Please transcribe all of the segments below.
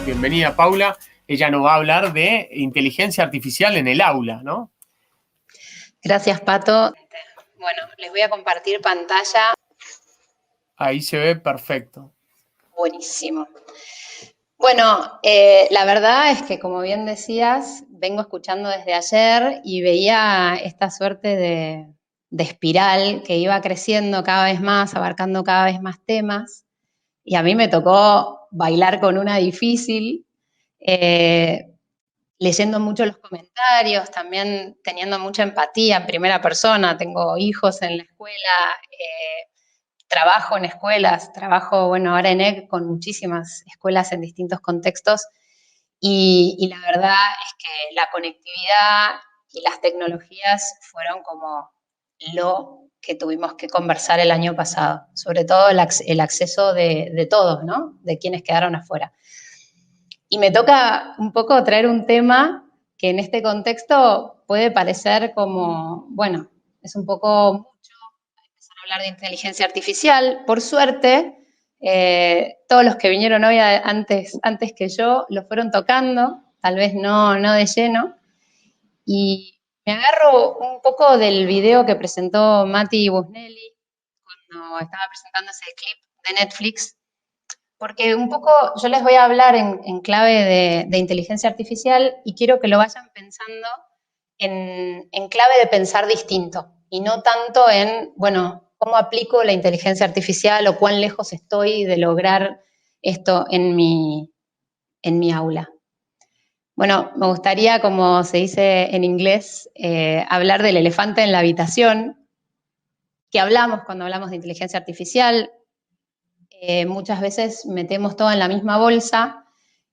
bienvenida Paula. Ella nos va a hablar de inteligencia artificial en el aula, ¿no? Gracias, Pato. Bueno, les voy a compartir pantalla. Ahí se ve perfecto. Buenísimo. Bueno, la verdad es que, como bien decías, vengo escuchando desde ayer y veía esta suerte de espiral que iba creciendo cada vez más, abarcando cada vez más temas. Y a mí me tocó bailar con una difícil, leyendo mucho los comentarios, también teniendo mucha empatía en primera persona. Tengo hijos en la escuela, trabajo en escuelas, trabajo, bueno, ahora en EG con muchísimas escuelas en distintos contextos y la verdad es que la conectividad y las tecnologías fueron como lo que tuvimos que conversar el año pasado, sobre todo el acceso de todos, ¿no? De quienes quedaron afuera. Y me toca un poco traer un tema que en este contexto puede parecer como, bueno, es un poco mucho empezar a hablar de inteligencia artificial. Por suerte, todos los que vinieron hoy antes que yo lo fueron tocando, tal vez no de lleno, y me agarro un poco del video que presentó Mati Busnelli cuando estaba presentando ese clip de Netflix, porque un poco yo les voy a hablar en clave de inteligencia artificial y quiero que lo vayan pensando en clave de pensar distinto y no tanto en, bueno, cómo aplico la inteligencia artificial o cuán lejos estoy de lograr esto en mi aula. Bueno, me gustaría, como se dice en inglés, hablar del elefante en la habitación, que hablamos cuando hablamos de inteligencia artificial. Muchas veces metemos todo en la misma bolsa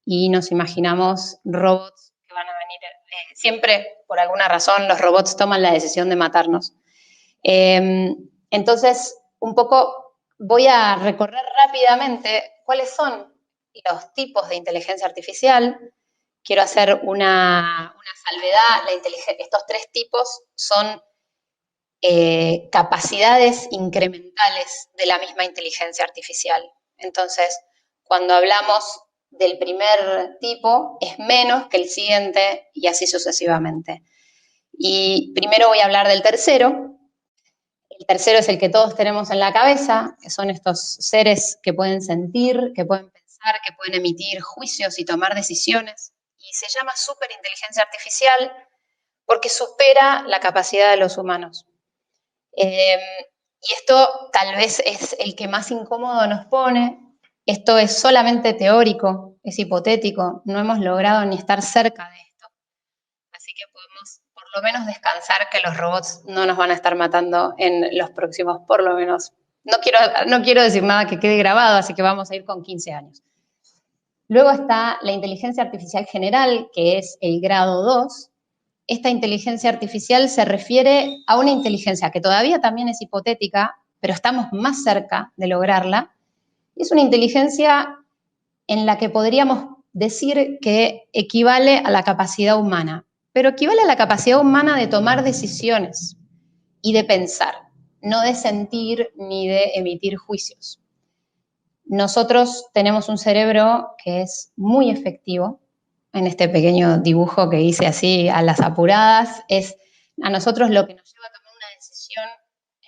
y nos imaginamos robots que van a venir. Siempre, por alguna razón, los robots toman la decisión de matarnos. Entonces, un poco voy a recorrer rápidamente cuáles son los tipos de inteligencia artificial. Quiero hacer una salvedad. Estos tres tipos son capacidades incrementales de la misma inteligencia artificial. Entonces, cuando hablamos del primer tipo, es menos que el siguiente y así sucesivamente. Y primero voy a hablar del tercero. El tercero es el que todos tenemos en la cabeza, que son estos seres que pueden sentir, que pueden pensar, que pueden emitir juicios y tomar decisiones. Y se llama superinteligencia artificial porque supera la capacidad de los humanos. Y esto tal vez es el que más incómodo nos pone. Esto es solamente teórico, es hipotético, no hemos logrado ni estar cerca de esto. Así que podemos por lo menos descansar que los robots no nos van a estar matando en los próximos, por lo menos. No quiero decir nada que quede grabado, así que vamos a ir con 15 años. Luego está la inteligencia artificial general, que es el grado 2. Esta inteligencia artificial se refiere a una inteligencia que todavía también es hipotética, pero estamos más cerca de lograrla. Es una inteligencia en la que podríamos decir que equivale a la capacidad humana, pero equivale a la capacidad humana de tomar decisiones y de pensar, no de sentir ni de emitir juicios. Nosotros tenemos un cerebro que es muy efectivo. En este pequeño dibujo que hice así a las apuradas, es a nosotros lo que nos lleva a tomar una decisión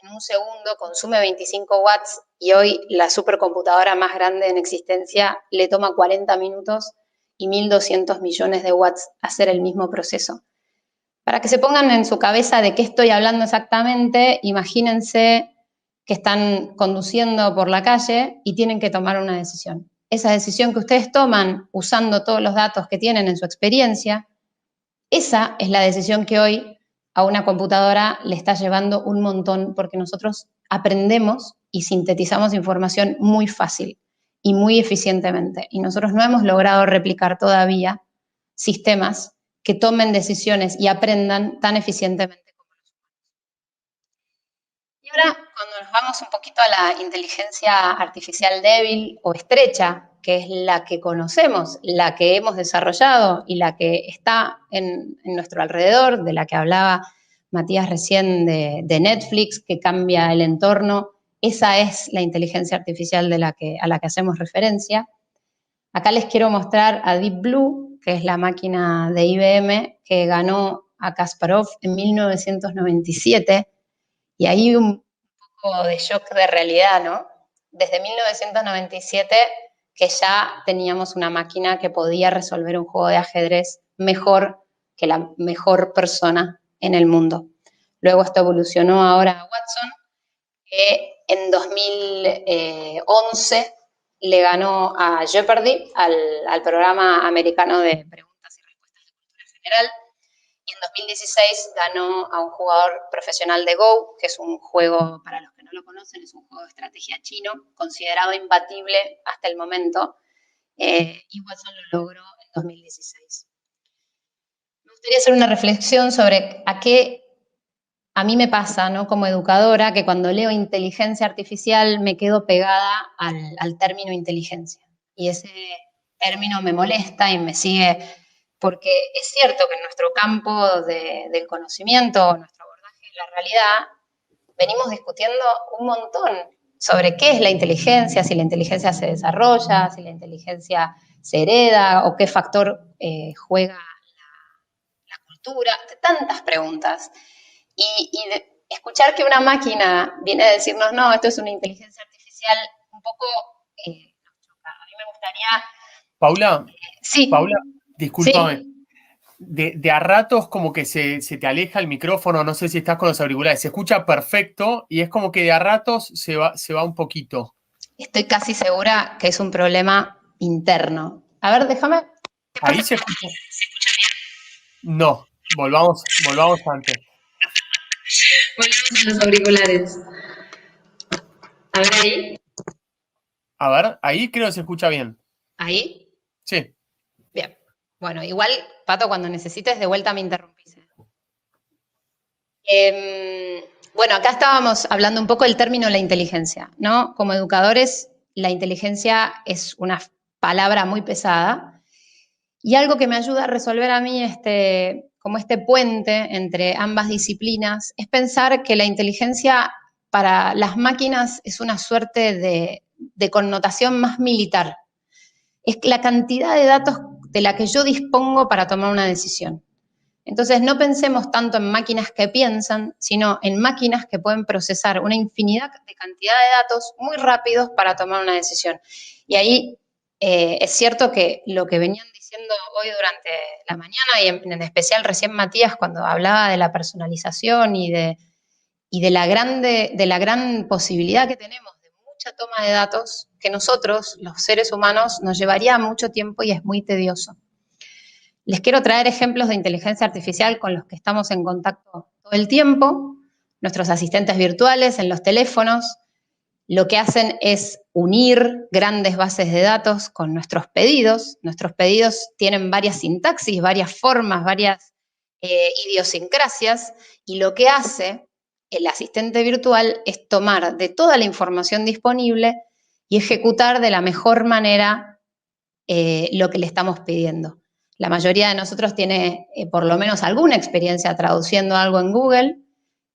en un segundo consume 25 watts y hoy la supercomputadora más grande en existencia le toma 40 minutos y 1.200 millones de watts hacer el mismo proceso. Para que se pongan en su cabeza de qué estoy hablando exactamente, imagínense que están conduciendo por la calle y tienen que tomar una decisión. Esa decisión que ustedes toman usando todos los datos que tienen en su experiencia, esa es la decisión que hoy a una computadora le está llevando un montón porque nosotros aprendemos y sintetizamos información muy fácil y muy eficientemente. Y nosotros no hemos logrado replicar todavía sistemas que tomen decisiones y aprendan tan eficientemente como los humanos. Y ahora, cuando nos vamos un poquito a la inteligencia artificial débil o estrecha, que es la que conocemos, la que hemos desarrollado y la que está en nuestro alrededor, de la que hablaba Matías recién de Netflix, que cambia el entorno, esa es la inteligencia artificial a la que hacemos referencia. Acá les quiero mostrar a Deep Blue, que es la máquina de IBM que ganó a Kasparov en 1997, y ahí un poco de shock de realidad, ¿no? Desde 1997 que ya teníamos una máquina que podía resolver un juego de ajedrez mejor que la mejor persona en el mundo. Luego esto evolucionó ahora a Watson, que en 2011 le ganó a Jeopardy, al programa americano de preguntas y respuestas de cultura general, y en 2016 ganó a un jugador profesional de Go, que es un juego, para los que no lo conocen, es un juego de estrategia chino, considerado imbatible hasta el momento, y Watson lo logró en 2016. Me gustaría hacer una reflexión sobre a mí me pasa, ¿no? Como educadora, que cuando leo inteligencia artificial me quedo pegada al término inteligencia. Y ese término me molesta y me sigue, porque es cierto que en nuestro campo del conocimiento, nuestro abordaje de la realidad, venimos discutiendo un montón sobre qué es la inteligencia, si la inteligencia se desarrolla, si la inteligencia se hereda o qué factor juega la cultura, tantas preguntas. Y escuchar que una máquina viene a decirnos, no, esto es una inteligencia artificial, un poco nos choca. A mí me gustaría... Paula, Sí, Paula, discúlpame. sí. De a ratos como que se te aleja el micrófono, no sé si estás con los auriculares, se escucha perfecto y es como que de a ratos se va un poquito. Estoy casi segura que es un problema interno. A ver, déjame... Ahí se escucha. No, volvamos antes. Volvemos a los auriculares. A ver ahí. A ver, ahí creo que se escucha bien. ¿Ahí? Sí. Bien. Bueno, igual, Pato, cuando necesites, de vuelta me interrumpís. Bueno, acá estábamos hablando un poco del término la inteligencia, ¿no? Como educadores, la inteligencia es una palabra muy pesada y algo que me ayuda a resolver a mí como este puente entre ambas disciplinas es pensar que la inteligencia para las máquinas es una suerte de connotación más militar. Es la cantidad de datos de la que yo dispongo para tomar una decisión. Entonces, no pensemos tanto en máquinas que piensan, sino en máquinas que pueden procesar una infinidad de cantidad de datos muy rápidos para tomar una decisión. Y ahí es cierto que lo que venían diciendo hoy durante la mañana, y en especial recién Matías, cuando hablaba de la personalización y de la gran posibilidad que tenemos de mucha toma de datos, que nosotros, los seres humanos, nos llevaría mucho tiempo y es muy tedioso. Les quiero traer ejemplos de inteligencia artificial con los que estamos en contacto todo el tiempo. Nuestros asistentes virtuales en los teléfonos lo que hacen es unir grandes bases de datos con nuestros pedidos. Nuestros pedidos tienen varias sintaxis, varias formas, varias idiosincrasias, y lo que hace el asistente virtual es tomar de toda la información disponible y ejecutar de la mejor manera lo que le estamos pidiendo. La mayoría de nosotros tiene por lo menos alguna experiencia traduciendo algo en Google,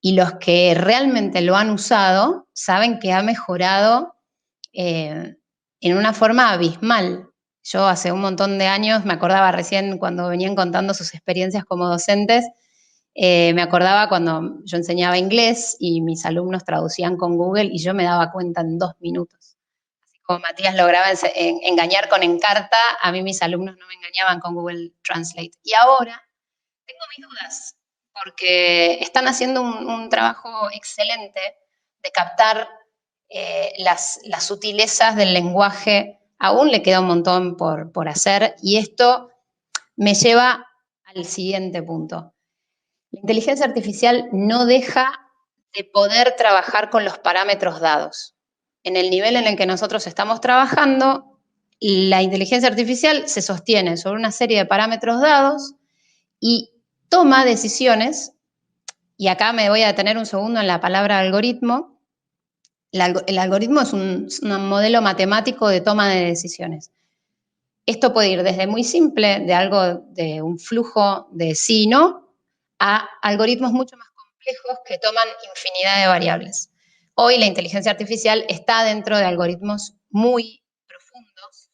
y los que realmente lo han usado saben que ha mejorado en una forma abismal. Yo hace un montón de años, me acordaba recién cuando venían contando sus experiencias como docentes, me acordaba cuando yo enseñaba inglés y mis alumnos traducían con Google y yo me daba cuenta en 2 minutos. Como Matías lograba engañar con Encarta, a mí mis alumnos no me engañaban con Google Translate. Y ahora tengo mis dudas, porque están haciendo un trabajo excelente de captar las sutilezas del lenguaje. Aún le queda un montón por hacer, y esto me lleva al siguiente punto. La inteligencia artificial no deja de poder trabajar con los parámetros dados. En el nivel en el que nosotros estamos trabajando, la inteligencia artificial se sostiene sobre una serie de parámetros dados y toma decisiones, y acá me voy a detener un segundo en la palabra algoritmo. El algoritmo es un modelo matemático de toma de decisiones. Esto puede ir desde muy simple, de un flujo de sí y no, a algoritmos mucho más complejos que toman infinidad de variables. Hoy la inteligencia artificial está dentro de algoritmos muy profundos,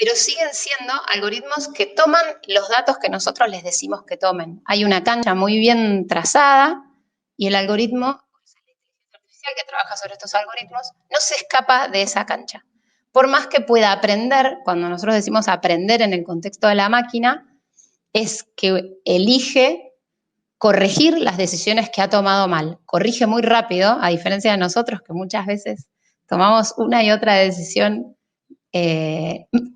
pero siguen siendo algoritmos que toman los datos que nosotros les decimos que tomen. Hay una cancha muy bien trazada y el algoritmo, la inteligencia artificial que trabaja sobre estos algoritmos, no se escapa de esa cancha. Por más que pueda aprender, cuando nosotros decimos aprender en el contexto de la máquina, es que elige corregir las decisiones que ha tomado mal. Corrige muy rápido, a diferencia de nosotros, que muchas veces tomamos una y otra decisión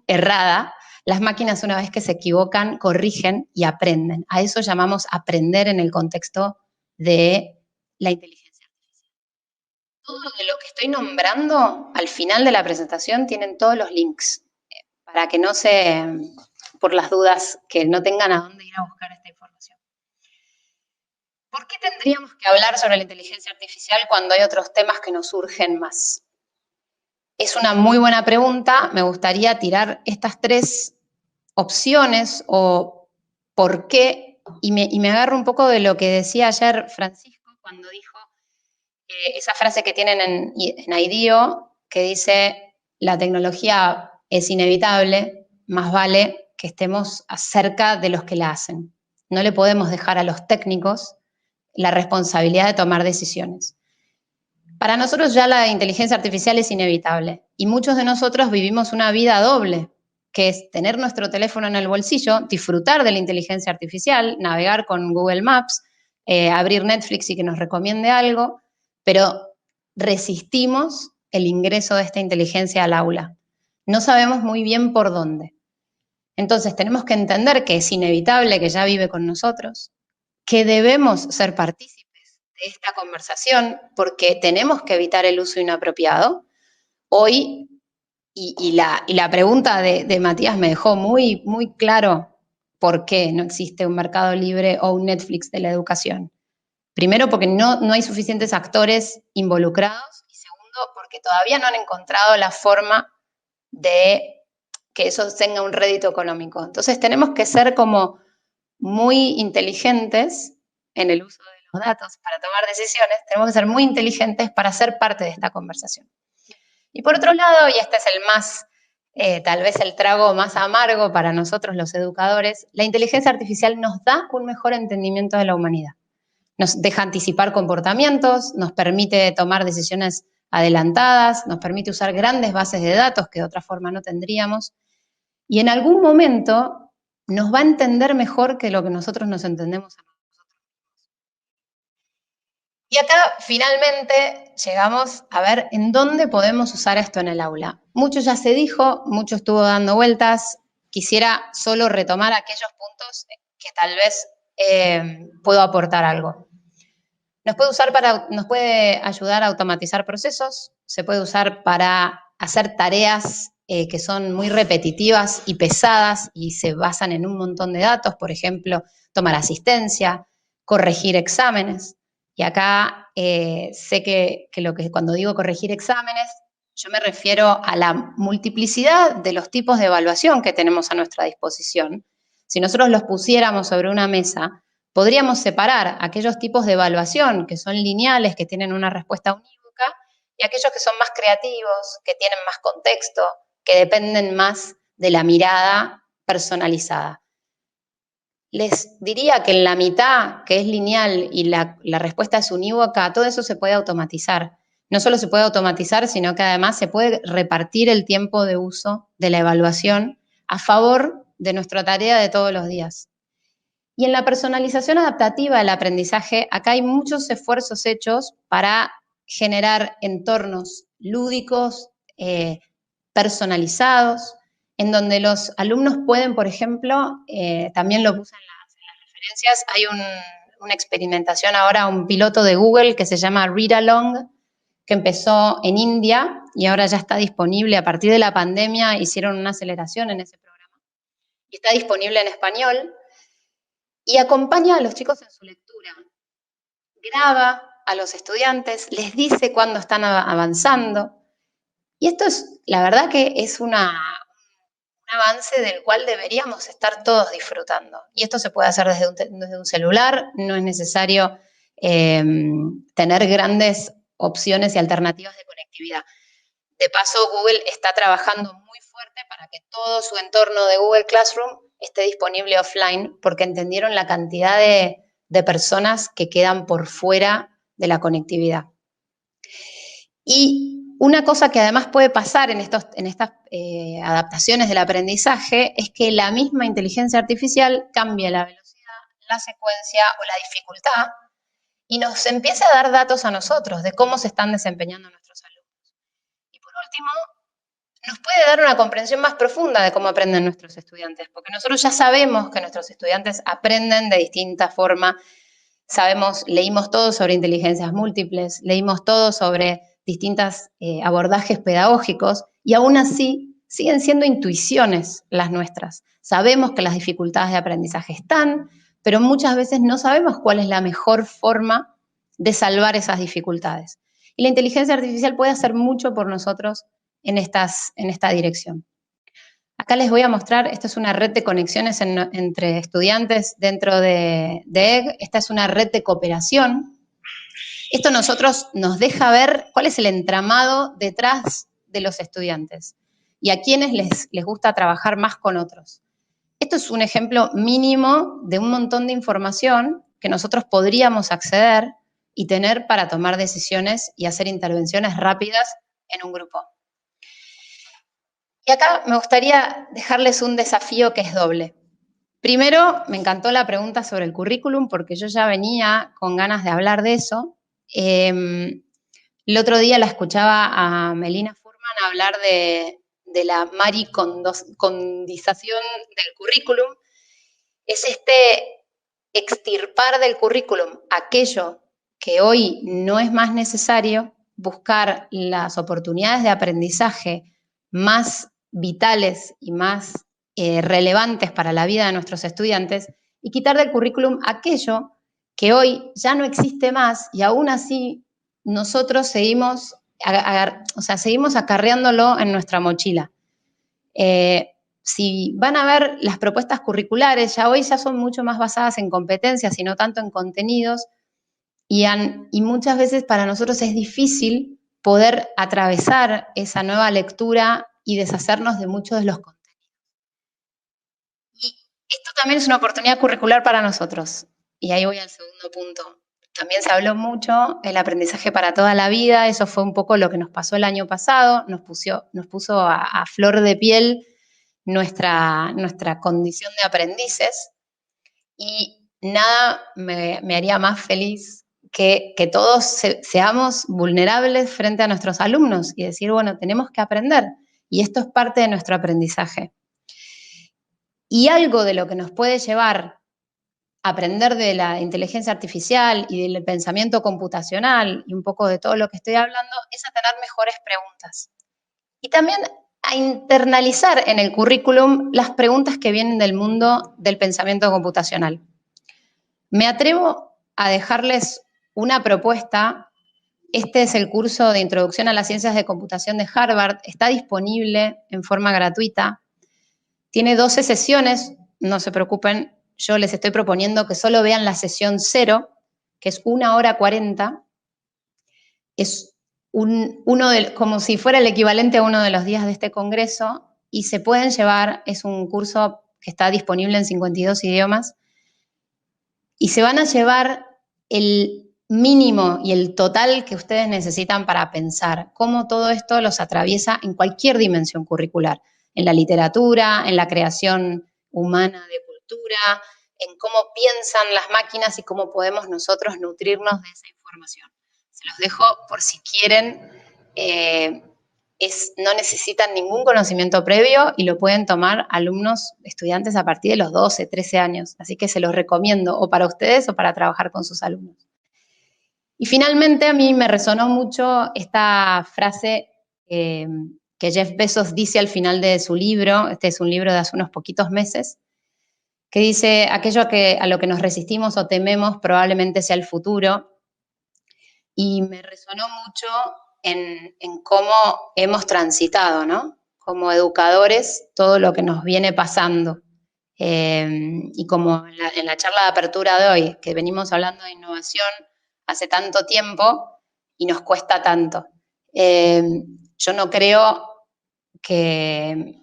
errada. Las máquinas, una vez que se equivocan, corrigen y aprenden. A eso llamamos aprender en el contexto de la inteligencia artificial. Todo de lo que estoy nombrando, al final de la presentación, tienen todos los links, para que no se, por las dudas, que no tengan a dónde ir a buscar esta información. ¿Por qué tendríamos que hablar sobre la inteligencia artificial cuando hay otros temas que nos surgen más? Es una muy buena pregunta. Me gustaría tirar estas 3 opciones o por qué, y me agarro un poco de lo que decía ayer Francisco cuando dijo esa frase que tienen en IDEO, que dice, la tecnología es inevitable, más vale que estemos cerca de los que la hacen. No le podemos dejar a los técnicos la responsabilidad de tomar decisiones. Para nosotros ya la inteligencia artificial es inevitable y muchos de nosotros vivimos una vida doble, que es tener nuestro teléfono en el bolsillo, disfrutar de la inteligencia artificial, navegar con Google Maps, abrir Netflix y que nos recomiende algo, pero resistimos el ingreso de esta inteligencia al aula. No sabemos muy bien por dónde. Entonces tenemos que entender que es inevitable, que ya vive con nosotros, que debemos ser partícipes de esta conversación porque tenemos que evitar el uso inapropiado. Hoy, y la pregunta de Matías me dejó muy, muy claro por qué no existe un mercado libre o un Netflix de la educación. Primero, porque no hay suficientes actores involucrados y segundo, porque todavía no han encontrado la forma de que eso tenga un rédito económico. Entonces tenemos que ser como muy inteligentes en el uso de los datos para tomar decisiones, tenemos que ser muy inteligentes para ser parte de esta conversación. Y por otro lado, y este es el más, tal vez el trago más amargo para nosotros los educadores, la inteligencia artificial nos da un mejor entendimiento de la humanidad. Nos deja anticipar comportamientos, nos permite tomar decisiones adelantadas, nos permite usar grandes bases de datos que de otra forma no tendríamos, y en algún momento nos va a entender mejor que lo que nosotros nos entendemos a nosotros mismos. Y acá finalmente llegamos a ver en dónde podemos usar esto en el aula. Mucho ya se dijo, mucho estuvo dando vueltas. Quisiera solo retomar aquellos puntos que tal vez puedo aportar algo. Nos puede ayudar a automatizar procesos, se puede usar para hacer tareas que son muy repetitivas y pesadas y se basan en un montón de datos, por ejemplo, tomar asistencia, corregir exámenes. Y acá sé que cuando digo corregir exámenes, yo me refiero a la multiplicidad de los tipos de evaluación que tenemos a nuestra disposición. Si nosotros los pusiéramos sobre una mesa, podríamos separar aquellos tipos de evaluación que son lineales, que tienen una respuesta unívoca, y aquellos que son más creativos, que tienen más contexto, que dependen más de la mirada personalizada. Les diría que en la mitad, que es lineal, y la respuesta es unívoca, todo eso se puede automatizar. No solo se puede automatizar, sino que además se puede repartir el tiempo de uso de la evaluación a favor de nuestra tarea de todos los días. Y en la personalización adaptativa del aprendizaje, acá hay muchos esfuerzos hechos para generar entornos lúdicos, personalizados, en donde los alumnos pueden, por ejemplo, también lo puse en las referencias, hay una experimentación ahora, un piloto de Google que se llama Read Along, que empezó en India y ahora ya está disponible. A partir de la pandemia hicieron una aceleración en ese programa. Y está disponible en español y acompaña a los chicos en su lectura. Graba a los estudiantes, les dice cuándo están avanzando. Y esto es, la verdad que es un avance del cual deberíamos estar todos disfrutando. Y esto se puede hacer desde un celular, no es necesario tener grandes opciones y alternativas de conectividad. De paso, Google está trabajando muy fuerte para que todo su entorno de Google Classroom esté disponible offline, porque entendieron la cantidad de personas que quedan por fuera de la conectividad. Y una cosa que además puede pasar en estas adaptaciones del aprendizaje es que la misma inteligencia artificial cambia la velocidad, la secuencia o la dificultad y nos empieza a dar datos a nosotros de cómo se están desempeñando nuestros alumnos. Y por último, nos puede dar una comprensión más profunda de cómo aprenden nuestros estudiantes, porque nosotros ya sabemos que nuestros estudiantes aprenden de distinta forma. Leímos todo sobre inteligencias múltiples, leímos todo sobre distintos abordajes pedagógicos y aún así siguen siendo intuiciones las nuestras. Sabemos que las dificultades de aprendizaje están, pero muchas veces no sabemos cuál es la mejor forma de salvar esas dificultades. Y la inteligencia artificial puede hacer mucho por nosotros en esta dirección. Acá les voy a mostrar, esta es una red de conexiones entre estudiantes dentro de EG, esta es una red de cooperación. Esto nos deja ver cuál es el entramado detrás de los estudiantes y a quienes les gusta trabajar más con otros. Esto es un ejemplo mínimo de un montón de información que nosotros podríamos acceder y tener para tomar decisiones y hacer intervenciones rápidas en un grupo. Y acá me gustaría dejarles un desafío que es doble. Primero, me encantó la pregunta sobre el currículum porque yo ya venía con ganas de hablar de eso. El otro día la escuchaba a Melina Furman hablar de la maricondización del currículum. Es extirpar del currículum aquello que hoy no es más necesario, buscar las oportunidades de aprendizaje más vitales y más relevantes para la vida de nuestros estudiantes y quitar del currículum aquello que hoy ya no existe más y aún así nosotros seguimos acarreándolo en nuestra mochila. Si van a ver las propuestas curriculares, ya hoy ya son mucho más basadas en competencias y no tanto en contenidos, y muchas veces para nosotros es difícil poder atravesar esa nueva lectura y deshacernos de muchos de los contenidos. Y esto también es una oportunidad curricular para nosotros. Y ahí voy al segundo punto. También se habló mucho el aprendizaje para toda la vida, eso fue un poco lo que nos pasó el año pasado, nos puso a flor de piel nuestra condición de aprendices y nada me haría más feliz que todos seamos vulnerables frente a nuestros alumnos y decir, bueno, tenemos que aprender y esto es parte de nuestro aprendizaje. Y algo de lo que nos puede llevar a aprender de la inteligencia artificial y del pensamiento computacional y un poco de todo lo que estoy hablando es a tener mejores preguntas. Y también a internalizar en el currículum las preguntas que vienen del mundo del pensamiento computacional. Me atrevo a dejarles una propuesta. Este es el curso de Introducción a las Ciencias de Computación de Harvard. Está disponible en forma gratuita. Tiene 12 sesiones, no se preocupen. Yo les estoy proponiendo que solo vean la sesión 0, que es 1 hora 40. Es como si fuera el equivalente a uno de los días de este congreso y se pueden llevar, es un curso que está disponible en 52 idiomas y se van a llevar el mínimo y el total que ustedes necesitan para pensar cómo todo esto los atraviesa en cualquier dimensión curricular, en la literatura, en la creación humana de cultura, en cómo piensan las máquinas y cómo podemos nosotros nutrirnos de esa información. Se los dejo por si quieren, no necesitan ningún conocimiento previo y lo pueden tomar alumnos, estudiantes a partir de los 12, 13 años. Así que se los recomiendo o para ustedes o para trabajar con sus alumnos. Y finalmente a mí me resonó mucho esta frase que Jeff Bezos dice al final de su libro, este es un libro de hace unos poquitos meses, que dice, aquello a lo que nos resistimos o tememos probablemente sea el futuro. Y me resonó mucho en cómo hemos transitado, ¿no? Como educadores, todo lo que nos viene pasando. Y como en la charla de apertura de hoy, que venimos hablando de innovación hace tanto tiempo y nos cuesta tanto. yo no creo que...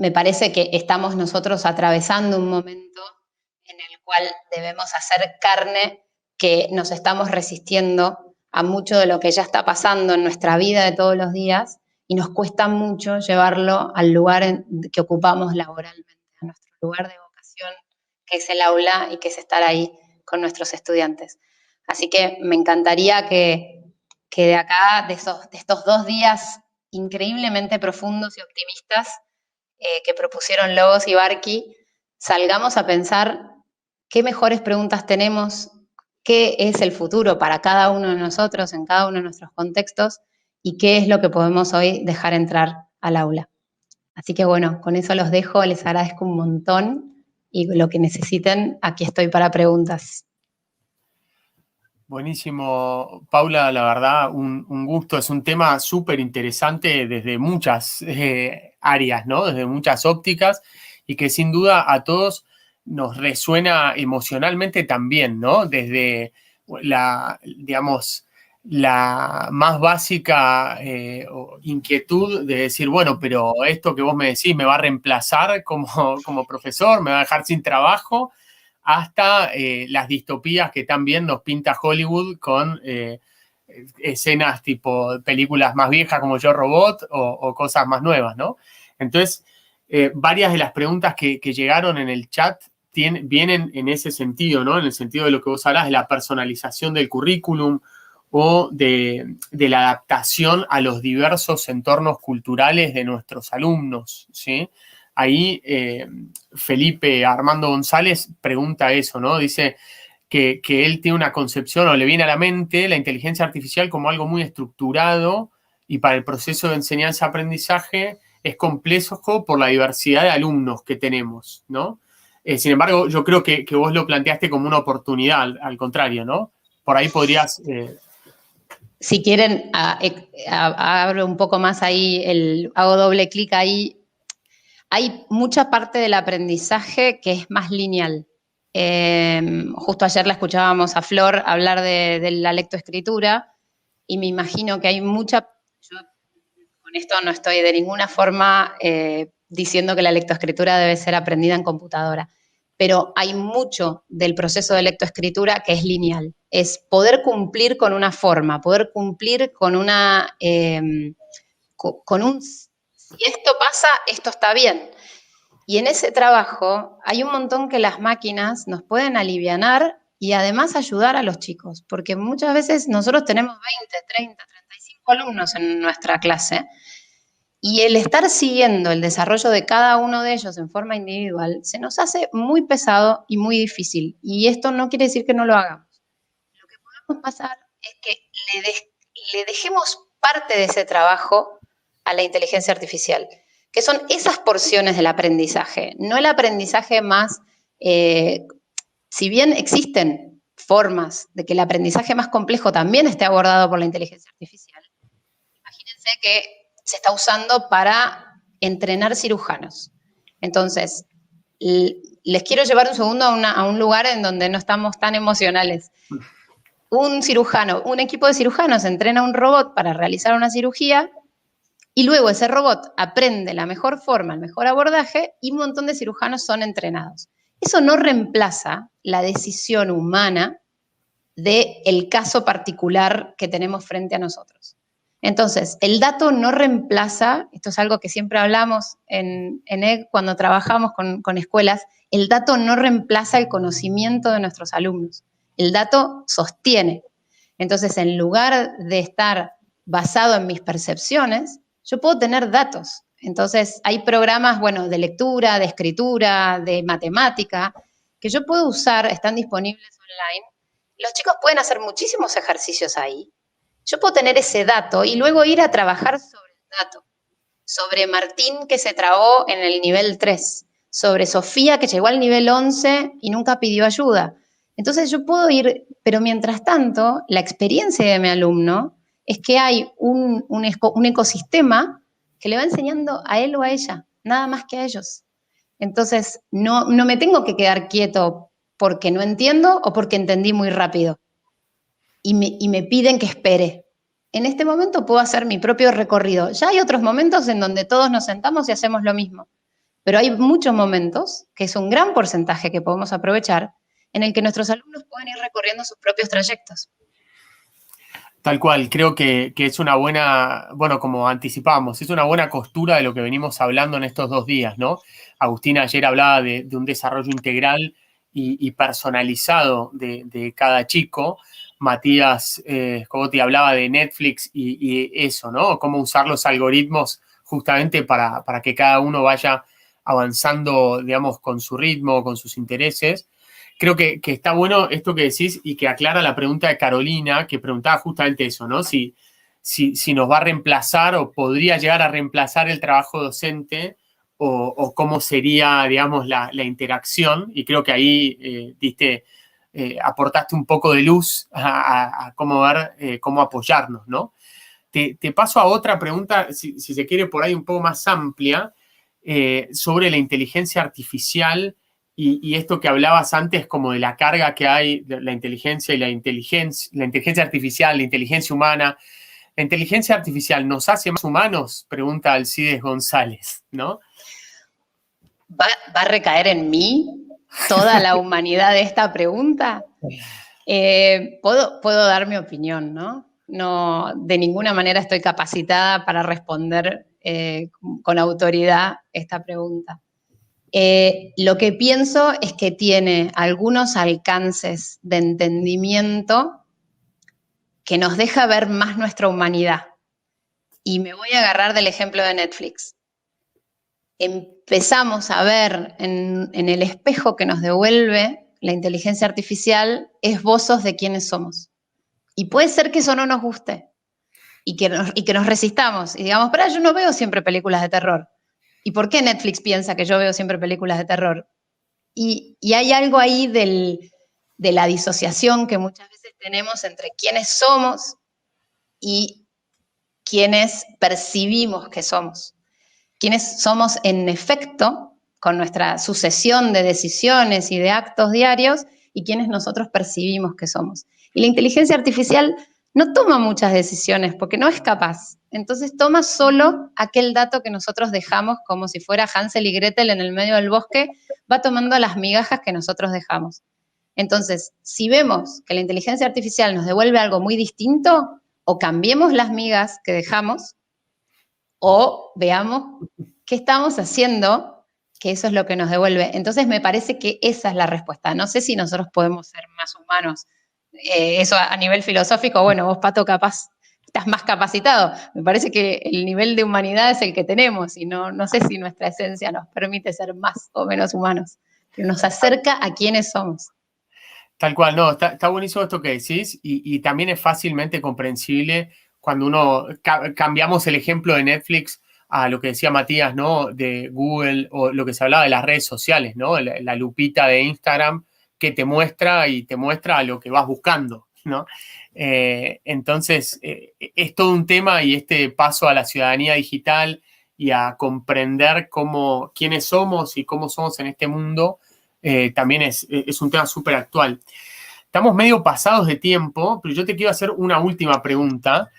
Me parece que estamos nosotros atravesando un momento en el cual debemos hacer carne que nos estamos resistiendo a mucho de lo que ya está pasando en nuestra vida de todos los días y nos cuesta mucho llevarlo al lugar que ocupamos laboralmente, a nuestro lugar de vocación, que es el aula y que es estar ahí con nuestros estudiantes. Así que me encantaría que de acá, de estos 2 días increíblemente profundos y optimistas, que propusieron Logos y Barky, salgamos a pensar qué mejores preguntas tenemos, qué es el futuro para cada uno de nosotros, en cada uno de nuestros contextos, y qué es lo que podemos hoy dejar entrar al aula. Así que bueno, con eso los dejo, les agradezco un montón, y lo que necesiten, aquí estoy para preguntas. Buenísimo, Paula, la verdad, un gusto. Es un tema súper interesante desde muchas áreas, ¿no? Desde muchas ópticas y que sin duda a todos nos resuena emocionalmente también, ¿no? Desde digamos, la más básica inquietud de decir, bueno, pero esto que vos me decís me va a reemplazar como profesor, me va a dejar sin trabajo, hasta las distopías que también nos pinta Hollywood con escenas tipo películas más viejas como Yo Robot o cosas más nuevas, ¿no? Entonces, varias de las preguntas que llegaron en el chat vienen en ese sentido, ¿no? En el sentido de lo que vos hablás, de la personalización del currículum o de la adaptación a los diversos entornos culturales de nuestros alumnos, ¿sí? Ahí Felipe Armando González pregunta eso, ¿no? Dice que él tiene una concepción o le viene a la mente la inteligencia artificial como algo muy estructurado y para el proceso de enseñanza-aprendizaje es complejo por la diversidad de alumnos que tenemos, ¿no? Sin embargo, yo creo que vos lo planteaste como una oportunidad, al contrario, ¿no? Por ahí podrías... Si quieren, abro un poco más ahí, hago doble clic ahí. Hay mucha parte del aprendizaje que es más lineal. Justo ayer la escuchábamos a Flor hablar de la lectoescritura y me imagino que hay mucha... Yo con esto no estoy de ninguna forma diciendo que la lectoescritura debe ser aprendida en computadora, pero hay mucho del proceso de lectoescritura que es lineal. Es poder cumplir con una forma, poder cumplir con una... con un... Si esto pasa, esto está bien. Y en ese trabajo hay un montón que las máquinas nos pueden alivianar y además ayudar a los chicos, porque muchas veces nosotros tenemos 20, 30, 35 alumnos en nuestra clase y el estar siguiendo el desarrollo de cada uno de ellos en forma individual se nos hace muy pesado y muy difícil. Y esto no quiere decir que no lo hagamos. Lo que podemos pasar es que le dejemos parte de ese trabajo a la inteligencia artificial, que son esas porciones del aprendizaje, no el aprendizaje más, si bien existen formas de que el aprendizaje más complejo también esté abordado por la inteligencia artificial, imagínense que se está usando para entrenar cirujanos. Entonces, les quiero llevar un segundo a un lugar en donde no estamos tan emocionales. Un cirujano, un equipo de cirujanos entrena un robot para realizar una cirugía y luego ese robot aprende la mejor forma, el mejor abordaje y un montón de cirujanos son entrenados. Eso no reemplaza la decisión humana del caso particular que tenemos frente a nosotros. Entonces, el dato no reemplaza, esto es algo que siempre hablamos en EG cuando trabajamos con escuelas, el dato no reemplaza el conocimiento de nuestros alumnos. El dato sostiene. Entonces, en lugar de estar basado en mis percepciones, yo puedo tener datos. Entonces, hay programas, bueno, de lectura, de escritura, de matemática, que yo puedo usar, están disponibles online. Los chicos pueden hacer muchísimos ejercicios ahí. Yo puedo tener ese dato y luego ir a trabajar sobre el dato. Sobre Martín, que se trabó en el nivel 3. Sobre Sofía, que llegó al nivel 11 y nunca pidió ayuda. Entonces yo puedo ir, pero mientras tanto, la experiencia de mi alumno es que hay un ecosistema que le va enseñando a él o a ella, nada más que a ellos. Entonces, no me tengo que quedar quieto porque no entiendo o porque entendí muy rápido. Y me piden que espere. en este momento puedo hacer mi propio recorrido. Ya hay otros momentos en donde todos nos sentamos y hacemos lo mismo, pero hay muchos momentos, que es un gran porcentaje que podemos aprovechar, en el que nuestros alumnos pueden ir recorriendo sus propios trayectos. Tal cual, creo que es una buena, bueno, como anticipamos, es una buena costura de lo que venimos hablando en estos 2 días, ¿no? Agustina ayer hablaba de un desarrollo integral y personalizado de cada chico. Matías Scotti hablaba de Netflix y eso, ¿no? Cómo usar los algoritmos justamente para que cada uno vaya avanzando, digamos, con su ritmo, con sus intereses. Creo que está bueno esto que decís y que aclara la pregunta de Carolina, que preguntaba justamente eso, ¿no? Si nos va a reemplazar o podría llegar a reemplazar el trabajo docente o cómo sería, digamos, la interacción. Y creo que ahí aportaste un poco de luz a cómo ver, cómo apoyarnos, ¿no? Te paso a otra pregunta, si se quiere, por ahí un poco más amplia, sobre la inteligencia artificial y esto que hablabas antes como de la carga que hay, de la inteligencia y la inteligencia artificial, la inteligencia humana. ¿La inteligencia artificial nos hace más humanos? Pregunta Alcides González, ¿no? ¿Va a recaer en mí toda la humanidad de esta pregunta? Puedo dar mi opinión, ¿no? No, de ninguna manera estoy capacitada para responder con autoridad esta pregunta. Lo que pienso es que tiene algunos alcances de entendimiento que nos deja ver más nuestra humanidad. Y me voy a agarrar del ejemplo de Netflix. Empezamos a ver en el espejo que nos devuelve la inteligencia artificial esbozos de quiénes somos. Y puede ser que eso no nos guste y que nos resistamos y digamos, pero yo no veo siempre películas de terror. ¿Y por qué Netflix piensa que yo veo siempre películas de terror? Y hay algo ahí de la disociación que muchas veces tenemos entre quiénes somos y quiénes percibimos que somos. Quiénes somos en efecto con nuestra sucesión de decisiones y de actos diarios y quiénes nosotros percibimos que somos. Y la inteligencia artificial no toma muchas decisiones porque no es capaz. Entonces toma solo aquel dato que nosotros dejamos como si fuera Hansel y Gretel en el medio del bosque, va tomando las migajas que nosotros dejamos. Entonces, si vemos que la inteligencia artificial nos devuelve algo muy distinto, o cambiemos las migas que dejamos, o veamos qué estamos haciendo, que eso es lo que nos devuelve. Entonces me parece que esa es la respuesta. No sé si nosotros podemos ser más humanos. Eso a nivel filosófico, bueno, vos, Pato, capaz estás más capacitado. Me parece que el nivel de humanidad es el que tenemos y no sé si nuestra esencia nos permite ser más o menos humanos, pero nos acerca a quienes somos. Tal cual, no, está buenísimo esto que decís y también es fácilmente comprensible cuando uno cambiamos el ejemplo de Netflix a lo que decía Matías, ¿no? De Google o lo que se hablaba de las redes sociales, ¿no? La lupita de Instagram que te muestra y te muestra lo que vas buscando, ¿no? Entonces, es todo un tema y este paso a la ciudadanía digital y a comprender quiénes somos y cómo somos en este mundo también es un tema súper actual. Estamos medio pasados de tiempo, pero yo te quiero hacer una última pregunta,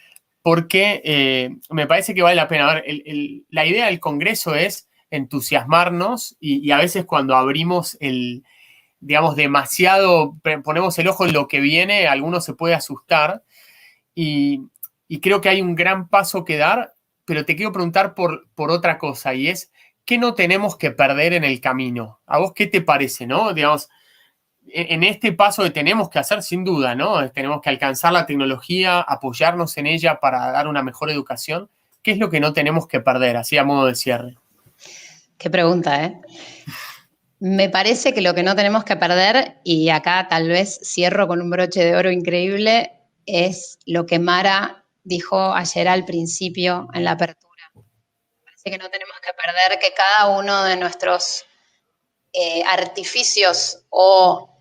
porque me parece que vale la pena. A ver, la idea del Congreso es entusiasmarnos y a veces cuando abrimos digamos, demasiado, ponemos el ojo en lo que viene, alguno se puede asustar y creo que hay un gran paso que dar, pero te quiero preguntar por otra cosa y es, ¿qué no tenemos que perder en el camino? ¿A vos qué te parece, no? Digamos, en este paso que tenemos que hacer, sin duda, ¿no? Tenemos que alcanzar la tecnología, apoyarnos en ella para dar una mejor educación. ¿Qué es lo que no tenemos que perder? Así a modo de cierre. Qué pregunta, ¿eh? Me parece que lo que no tenemos que perder, y acá tal vez cierro con un broche de oro increíble, es lo que Mara dijo ayer al principio en la apertura. Parece que no tenemos que perder que cada uno de nuestros artificios o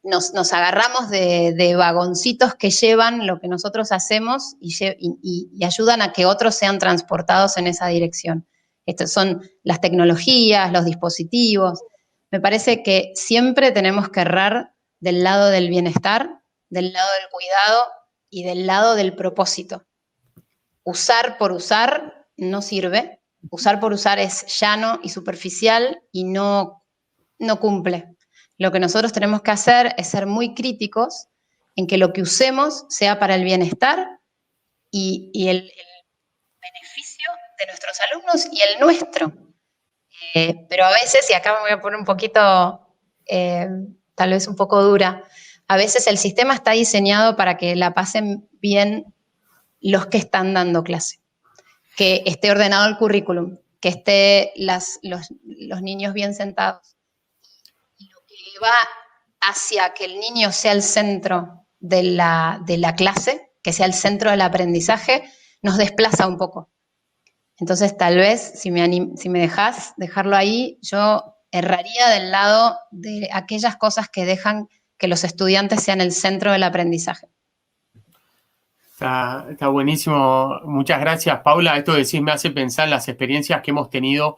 nos agarramos de vagoncitos que llevan lo que nosotros hacemos y ayudan a que otros sean transportados en esa dirección. Estas son las tecnologías, los dispositivos. Me parece que siempre tenemos que errar del lado del bienestar, del lado del cuidado y del lado del propósito. usar por usar no sirve. Usar por usar es llano y superficial y no cumple. Lo que nosotros tenemos que hacer es ser muy críticos en que lo que usemos sea para el bienestar y el beneficio de nuestros alumnos y el nuestro. Pero a veces, y acá me voy a poner un poquito, tal vez un poco dura, a veces el sistema está diseñado para que la pasen bien los que están dando clase, que esté ordenado el currículum, que esté los niños bien sentados. Y lo que va hacia que el niño sea el centro de la clase, que sea el centro del aprendizaje, nos desplaza un poco. Entonces, tal vez, si me dejás dejarlo ahí, yo erraría del lado de aquellas cosas que dejan que los estudiantes sean el centro del aprendizaje. Está buenísimo. Muchas gracias, Paula. Esto que decís me hace pensar en las experiencias que hemos tenido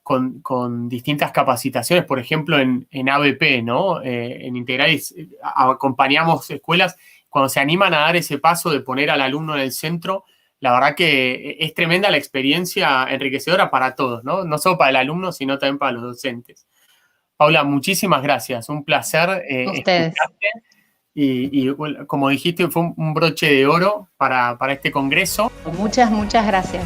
con distintas capacitaciones, por ejemplo, en ABP, ¿no? En Integralis acompañamos escuelas cuando se animan a dar ese paso de poner al alumno en el centro. La verdad que es tremenda la experiencia enriquecedora para todos, ¿no? No solo para el alumno, sino también para los docentes. Paula, muchísimas gracias. Un placer escucharte. Y como dijiste, fue un broche de oro para este congreso. Muchas, muchas gracias.